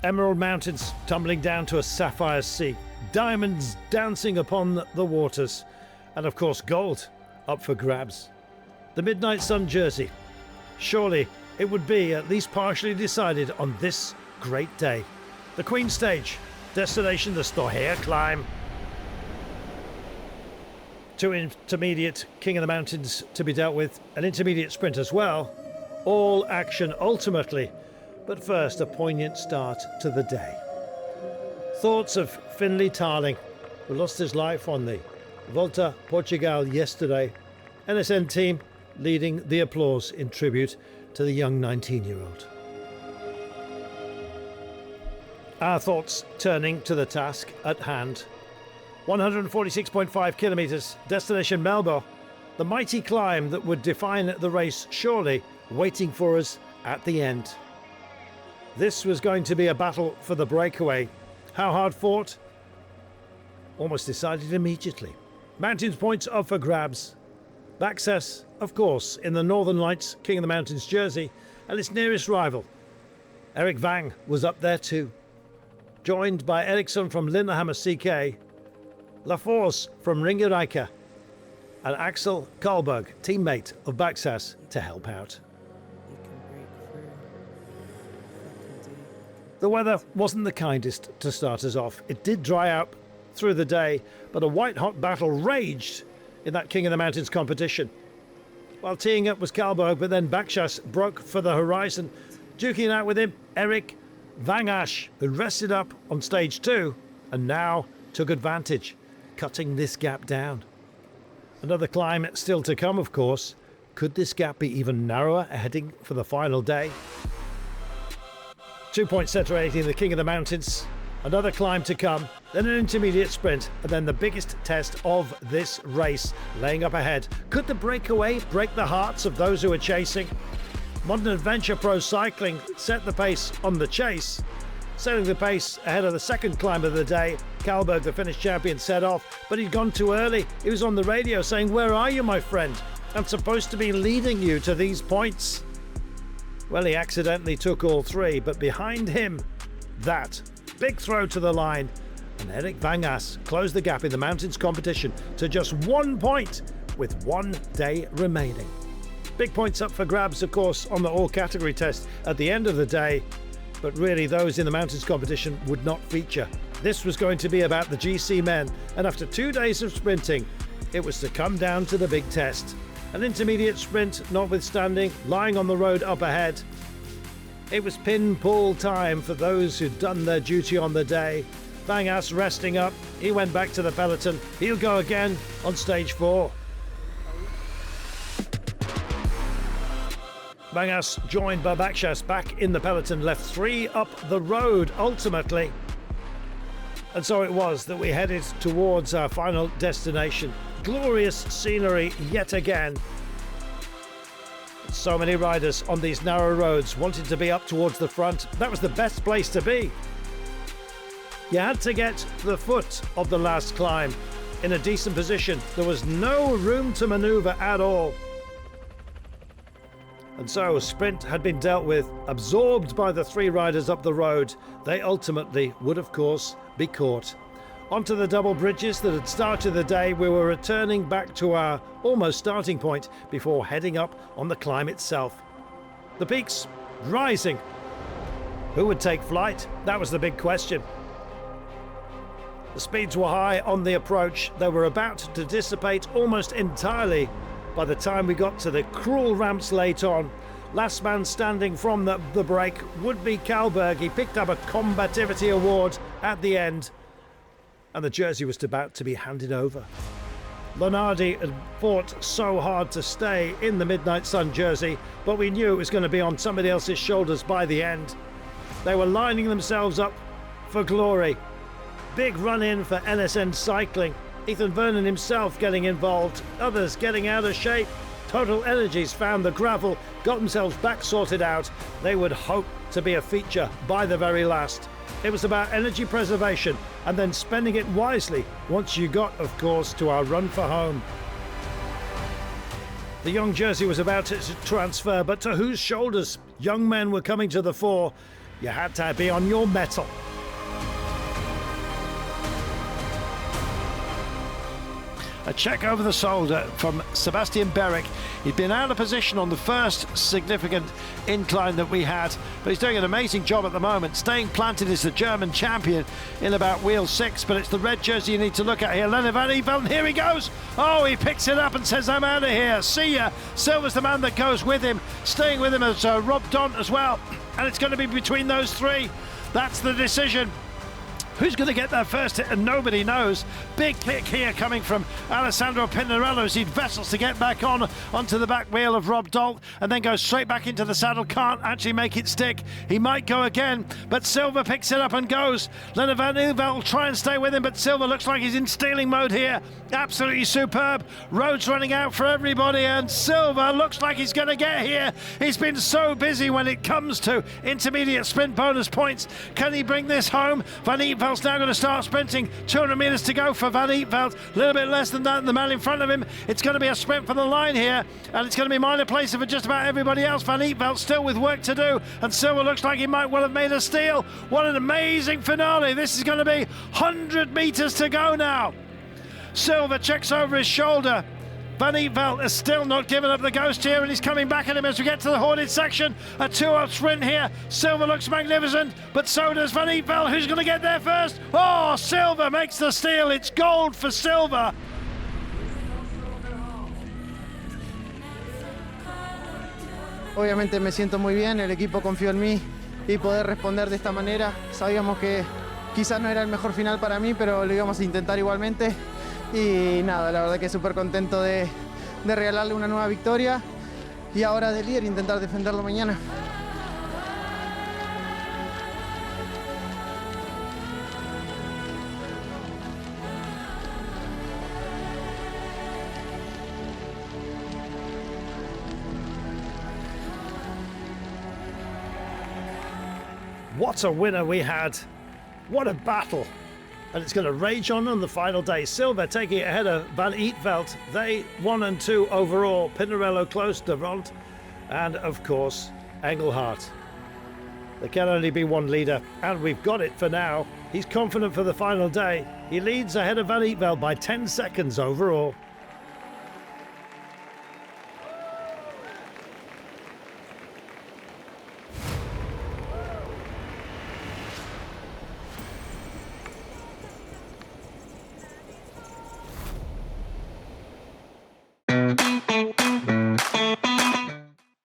Emerald mountains tumbling down to a sapphire sea, diamonds dancing upon the waters, and of course gold up for grabs. The Midnight Sun jersey. Surely it would be at least partially decided on this great day. The Queen Stage, destination the Storheia climb. 2 intermediate King of the Mountains to be dealt with, an intermediate sprint as well. All action ultimately, but first a poignant start to the day. Thoughts of Finlay Tarling, who lost his life on the Volta Portugal yesterday. NSN team leading the applause in tribute to the young 19-year-old. Our thoughts turning to the task at hand. 146.5 kilometres, destination Melbourne, the mighty climb that would define the race, surely waiting for us at the end. This was going to be a battle for the breakaway. How hard fought? Almost decided immediately. Mountains points up for grabs. Access, of course, in the Northern Lights King of the Mountains jersey, and its nearest rival. Erik Vang was up there too, joined by Eriksson from Lillehammer CK, Laforce from Ringerike, and Axel Karlberg, teammate of Baxas, to help out. The weather wasn't the kindest to start us off. It did dry out through the day, but a white-hot battle raged in that King of the Mountains competition. While teeing up was Karlberg, but then Baxas broke for the horizon. Duking out with him, Erik Vangash, who rested up on stage 2 and now took advantage, cutting this gap down. Another climb still to come, of course. Could this gap be even narrower heading for the final day? 2 points separating the King of the Mountains. Another climb to come, then an intermediate sprint, and then the biggest test of this race laying up ahead. Could the breakaway break the hearts of those who are chasing? Modern Adventure Pro Cycling set the pace on the chase. Setting the pace ahead of the second climb of the day, Karlberg, the Finnish champion, set off, but he'd gone too early. He was on the radio saying, "Where are you, my friend? I'm supposed to be leading you to these points." Well, he accidentally took all 3, but behind him, that big throw to the line, and Erik Vangas closed the gap in the mountains competition to just 1 point with 1 day remaining. Big points up for grabs, of course, on the all-category test at the end of the day, but really those in the mountains competition would not feature. This was going to be about the GC men, and after 2 days of sprinting, it was to come down to the big test. An intermediate sprint notwithstanding, lying on the road up ahead. It was pin-pull time for those who'd done their duty on the day. Vangas resting up, he went back to the peloton. He'll go again on stage 4. Vangas, joined by Baxas, back in the peloton, left 3 up the road ultimately. And so it was that we headed towards our final destination. Glorious scenery yet again. So many riders on these narrow roads wanted to be up towards the front. That was the best place to be. You had to get to the foot of the last climb in a decent position. There was no room to maneuver at all. And so a sprint had been dealt with, absorbed by the 3 riders up the road. They ultimately would, of course, be caught. Onto the double bridges that had started the day, we were returning back to our almost starting point before heading up on the climb itself. The peaks rising. Who would take flight? That was the big question. The speeds were high on the approach. They were about to dissipate almost entirely by the time we got to the cruel ramps late on. Last man standing from the break would be Karlberg. He picked up a combativity award at the end, and the jersey was about to be handed over. Lonardi had fought so hard to stay in the Midnight Sun jersey, but we knew it was going to be on somebody else's shoulders by the end. They were lining themselves up for glory. Big run-in for NSN Cycling. Ethan Vernon himself getting involved, others getting out of shape. Total Energies found the gravel, got themselves back sorted out. They would hope to be a feature by the very last. It was about energy preservation and then spending it wisely once you got, of course, to our run for home. The young jersey was about to transfer, but to whose shoulders? Young men were coming to the fore. You had to be on your mettle. A check over the shoulder from Sebastian Berich. He'd been out of position on the first significant incline that we had, but he's doing an amazing job at the moment. Staying planted is the German champion in about wheel 6, but it's the red jersey you need to look at here. Lennert Van Eetvelt, and here he goes. Oh, he picks it up and says, I'm out of here. See ya. Silva's the man that goes with him. Staying with him as Rob Dont as well. And it's going to be between those three. That's the decision. Who's going to get there first? And nobody knows. Big kick here coming from Alessandro Pinarello as he vessels to get back onto the back wheel of Rob Dont and then goes straight back into the saddle. Can't actually make it stick. He might go again, but Silva picks it up and goes. Lennert Van Eetvelt will try and stay with him, but Silva looks like he's in stealing mode here. Absolutely superb. Road's running out for everybody, and Silva looks like he's going to get here. He's been so busy when it comes to intermediate sprint bonus points. Can he bring this home? Van Eetvelt now going to start sprinting. 200 metres to go for Van Eetvelt. A little bit less than that, and the man in front of him. It's going to be a sprint for the line here, and it's going to be minor places for just about everybody else. Van Eetvelt still with work to do, and Silva looks like he might well have made a steal. What an amazing finale. This is going to be 100 metres to go now. Silva checks over his shoulder. Van Eetvelt has still not given up the ghost here, and he's coming back at him as we get to the hoarded section. A 2-up sprint here. Silva looks magnificent, but so does Van Eetvelt. Who's going to get there first? Oh, Silva makes the steal. It's gold for Silva. Obviamente me siento muy bien, el equipo confió en mí y poder responder de esta manera. Sabíamos que quizás no era el mejor final para mí, pero lo íbamos a intentar igualmente. Y nada, la verdad que súper contento de regalarle una nueva victoria y ahora de líder intentar defenderlo mañana. What a winner we had. What a battle. And it's going to rage on the final day. Silva taking it ahead of Van Eetvelt. They 1 and 2 overall. Pinarello close, Dont, and of course Engelhardt. There can only be one leader, and we've got it for now. He's confident for the final day. He leads ahead of Van Eetvelt by 10 seconds overall.